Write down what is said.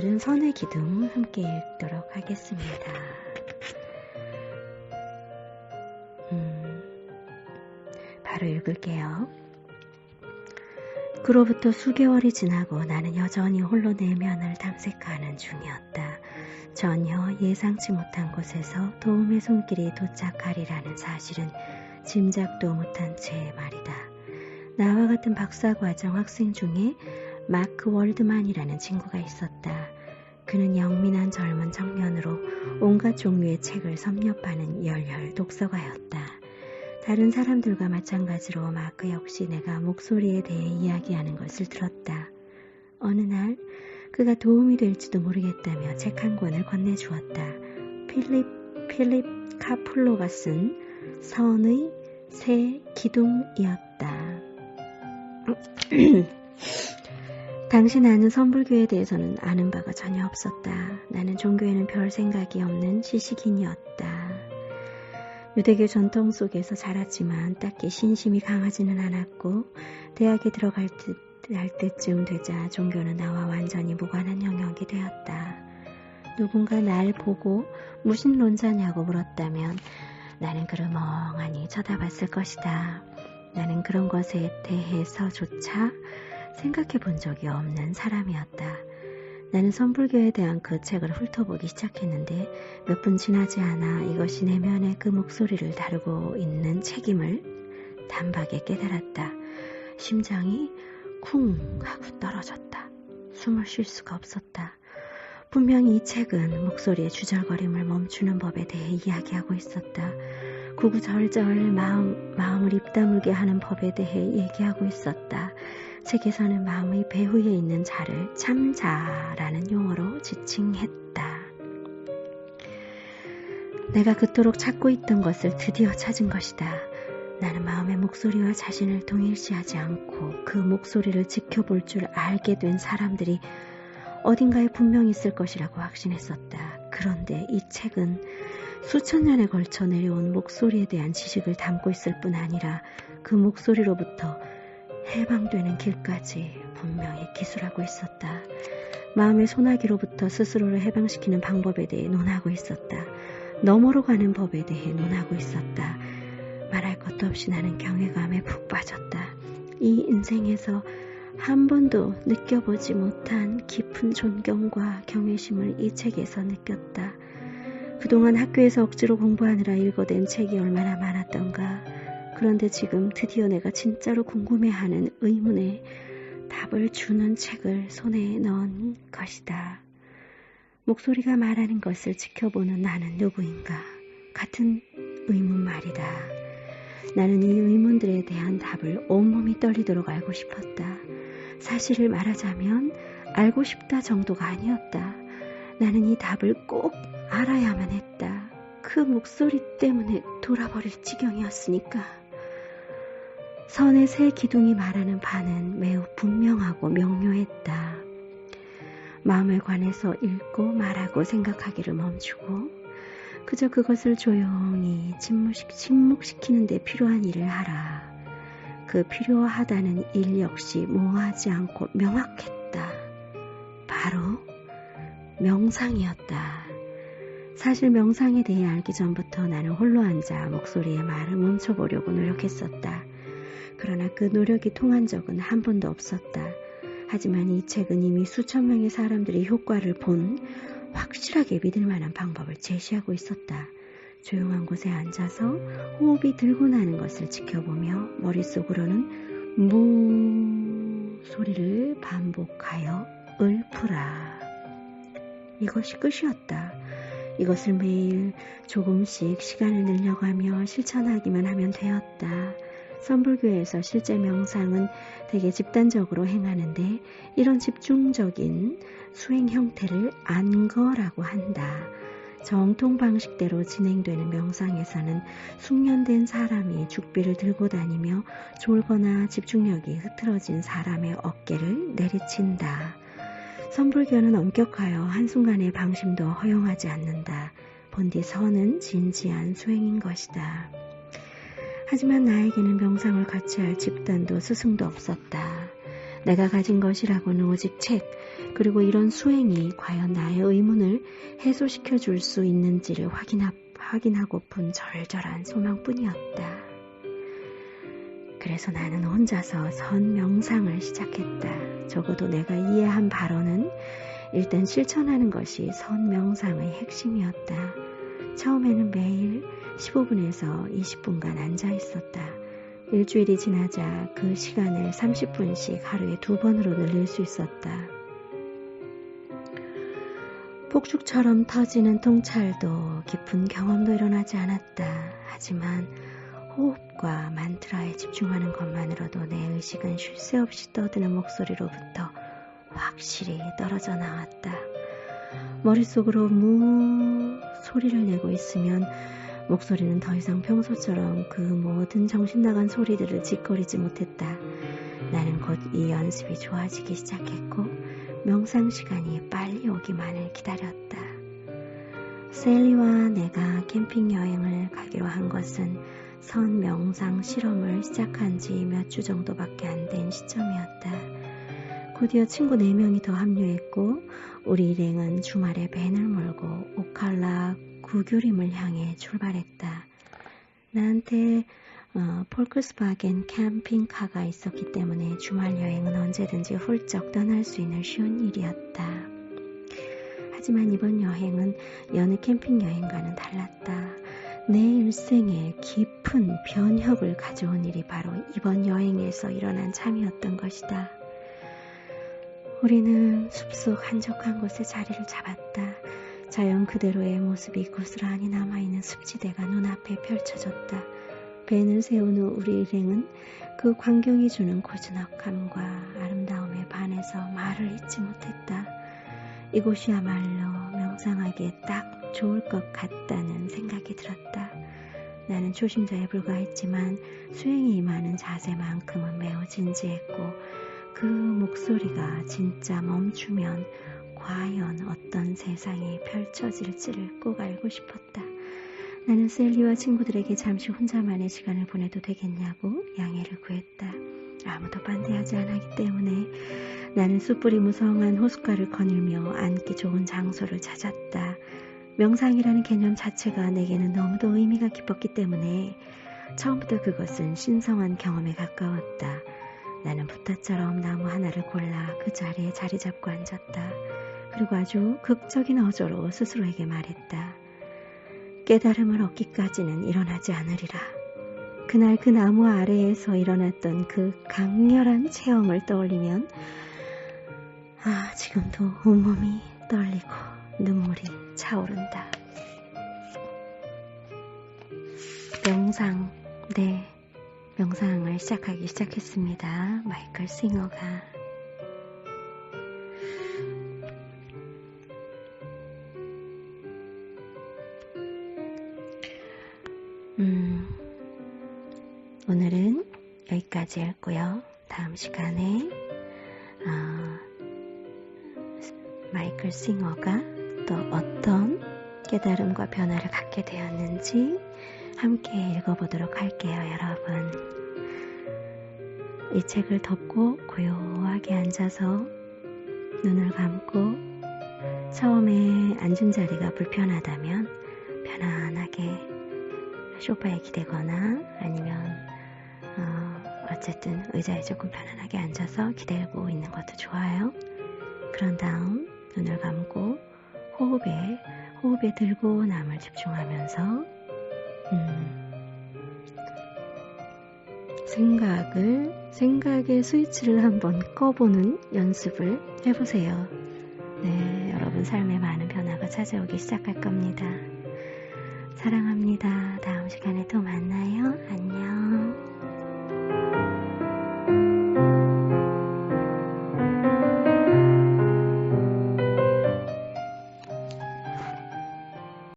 오늘은 선의 기둥 함께 읽도록 하겠습니다. 바로 읽을게요. 그로부터 수개월이 지나고 나는 여전히 홀로 내면을 탐색하는 중이었다. 전혀 예상치 못한 곳에서 도움의 손길이 도착하리라는 사실은 짐작도 못한 채 말이다. 나와 같은 박사과정 학생 중에 마크 월드만이라는 친구가 있었다. 그는 영민한 젊은 청년으로 온갖 종류의 책을 섭렵하는 열혈 독서가였다. 다른 사람들과 마찬가지로 마크 역시 내가 목소리에 대해 이야기하는 것을 들었다. 어느 날 그가 도움이 될지도 모르겠다며 책 한 권을 건네주었다. 필립 카플로가 쓴 선의 새 기둥이었다. 당시 나는 선불교에 대해서는 아는 바가 전혀 없었다. 나는 종교에는 별 생각이 없는 지식인이었다. 유대교 전통 속에서 자랐지만 딱히 신심이 강하지는 않았고 대학에 들어갈 때쯤 되자 종교는 나와 완전히 무관한 영역이 되었다. 누군가 날 보고 무신론자냐고 물었다면 나는 그를 멍하니 쳐다봤을 것이다. 나는 그런 것에 대해서조차 생각해 본 적이 없는 사람이었다. 나는 선불교에 대한 그 책을 훑어보기 시작했는데 몇 분 지나지 않아 이것이 내면의 그 목소리를 다루고 있는 책임을 단박에 깨달았다. 심장이 쿵 하고 떨어졌다. 숨을 쉴 수가 없었다. 분명히 이 책은 목소리의 주절거림을 멈추는 법에 대해 이야기하고 있었다. 구구절절 마음을 입다물게 하는 법에 대해 얘기하고 있었다. 책에서는 마음의 배후에 있는 자를 참자라는 용어로 지칭했다. 내가 그토록 찾고 있던 것을 드디어 찾은 것이다. 나는 마음의 목소리와 자신을 동일시하지 않고 그 목소리를 지켜볼 줄 알게 된 사람들이 어딘가에 분명히 있을 것이라고 확신했었다. 그런데 이 책은 수천 년에 걸쳐 내려온 목소리에 대한 지식을 담고 있을 뿐 아니라 그 목소리로부터 해방되는 길까지 분명히 기술하고 있었다. 마음의 소나기로부터 스스로를 해방시키는 방법에 대해 논하고 있었다. 너머로 가는 법에 대해 논하고 있었다. 말할 것도 없이 나는 경외감에 푹 빠졌다. 이 인생에서 한 번도 느껴보지 못한 깊은 존경과 경외심을 이 책에서 느꼈다. 그동안 학교에서 억지로 공부하느라 읽어댄 책이 얼마나 많았던가. 그런데 지금 드디어 내가 진짜로 궁금해하는 의문에 답을 주는 책을 손에 넣은 것이다. 목소리가 말하는 것을 지켜보는 나는 누구인가? 같은 의문 말이다. 나는 이 의문들에 대한 답을 온몸이 떨리도록 알고 싶었다. 사실을 말하자면 알고 싶다 정도가 아니었다. 나는 이 답을 꼭 알아야만 했다. 그 목소리 때문에 돌아버릴 지경이었으니까. 선의 새 기둥이 말하는 바는 매우 분명하고 명료했다. 마음에 관해서 읽고 말하고 생각하기를 멈추고 그저 그것을 조용히 침묵시키는 데 필요한 일을 하라. 그 필요하다는 일 역시 모호하지 않고 명확했다. 바로 명상이었다. 사실 명상에 대해 알기 전부터 나는 홀로 앉아 목소리의 말을 멈춰보려고 노력했었다. 그러나 그 노력이 통한 적은 한 번도 없었다. 하지만 이 책은 이미 수천 명의 사람들이 효과를 본 확실하게 믿을 만한 방법을 제시하고 있었다. 조용한 곳에 앉아서 호흡이 들고 나는 것을 지켜보며 머릿속으로는 무 소리를 반복하여 읊으라. 이것이 끝이었다. 이것을 매일 조금씩 시간을 늘려가며 실천하기만 하면 되었다. 선불교에서 실제 명상은 되게 집단적으로 행하는데 이런 집중적인 수행 형태를 안거라고 한다. 정통 방식대로 진행되는 명상에서는 숙련된 사람이 죽비를 들고 다니며 졸거나 집중력이 흐트러진 사람의 어깨를 내리친다. 선불교는 엄격하여 한순간의 방심도 허용하지 않는다. 본디 선은 진지한 수행인 것이다. 하지만 나에게는 명상을 같이 할 집단도 스승도 없었다. 내가 가진 것이라고는 오직 책, 그리고 이런 수행이 과연 나의 의문을 해소시켜 줄 수 있는지를 확인하고픈 절절한 소망뿐이었다. 그래서 나는 혼자서 선 명상을 시작했다. 적어도 내가 이해한 바로는 일단 실천하는 것이 선 명상의 핵심이었다. 처음에는 매일 15분에서 20분간 앉아 있었다. 일주일이 지나자 그 시간을 30분씩 하루에 2번으로 늘릴 수 있었다. 폭죽처럼 터지는 통찰도 깊은 경험도 일어나지 않았다. 하지만 호흡과 만트라에 집중하는 것만으로도 내 의식은 쉴 새 없이 떠드는 목소리로부터 확실히 떨어져 나왔다. 머릿속으로 무 소리를 내고 있으면 목소리는 더 이상 평소처럼 그 모든 정신나간 소리들을 짓거리지 못했다. 나는 곧 이 연습이 좋아지기 시작했고 명상 시간이 빨리 오기만을 기다렸다. 셀리와 내가 캠핑 여행을 가기로 한 것은 선 명상 실험을 시작한 지 몇 주 정도밖에 안 된 시점이었다. 곧이어 친구 4명이 더 합류했고 우리 일행은 주말에 밴을 몰고 오칼라 구규림을 향해 출발했다. 나한테 폴크스바겐 캠핑카가 있었기 때문에 주말 여행은 언제든지 훌쩍 떠날 수 있는 쉬운 일이었다. 하지만 이번 여행은 여느 캠핑 여행과는 달랐다. 내 일생에 깊은 변혁을 가져온 일이 바로 이번 여행에서 일어난 참이었던 것이다. 우리는 숲속 한적한 곳에 자리를 잡았다. 자연 그대로의 모습이 고스란히 남아있는 습지대가 눈앞에 펼쳐졌다. 밴을 세운 후 우리 일행은 그 광경이 주는 고즈넉함과 아름다움에 반해서 말을 잇지 못했다. 이곳이야말로 명상하기에 딱 좋을 것 같다는 생각이 들었다. 나는 초심자에 불과했지만 수행에 임하는 자세만큼은 매우 진지했고 그 목소리가 진짜 멈추면 과연 어떤 세상이 펼쳐질지를 꼭 알고 싶었다. 나는 셀리와 친구들에게 잠시 혼자만의 시간을 보내도 되겠냐고 양해를 구했다. 아무도 반대하지 않았기 때문에 나는 숯불이 무성한 호숫가를 거닐며 앉기 좋은 장소를 찾았다. 명상이라는 개념 자체가 내게는 너무도 의미가 깊었기 때문에 처음부터 그것은 신성한 경험에 가까웠다. 나는 부타처럼 나무 하나를 골라 그 자리에 자리 잡고 앉았다. 그리고 아주 극적인 어조로 스스로에게 말했다. 깨달음을 얻기까지는 일어나지 않으리라. 그날 그 나무 아래에서 일어났던 그 강렬한 체험을 떠올리면 지금도 온몸이 떨리고 눈물이 차오른다. 명상을 시작하기 시작했습니다. 마이클 싱어가. 오늘은 여기까지 했고요. 다음 시간에 마이클 싱어가 또 어떤 깨달음과 변화를 갖게 되었는지 함께 읽어보도록 할게요, 여러분. 이 책을 덮고 고요하게 앉아서 눈을 감고 처음에 앉은 자리가 불편하다면 편안하게 소파에 기대거나 아니면 어쨌든 의자에 조금 편안하게 앉아서 기대고 있는 것도 좋아요. 그런 다음 눈을 감고 호흡에 들고 남을 집중하면서 생각의 스위치를 한번 꺼보는 연습을 해보세요. 네, 여러분 삶에 많은 변화가 찾아오기 시작할 겁니다. 사랑합니다. 다음 시간에 또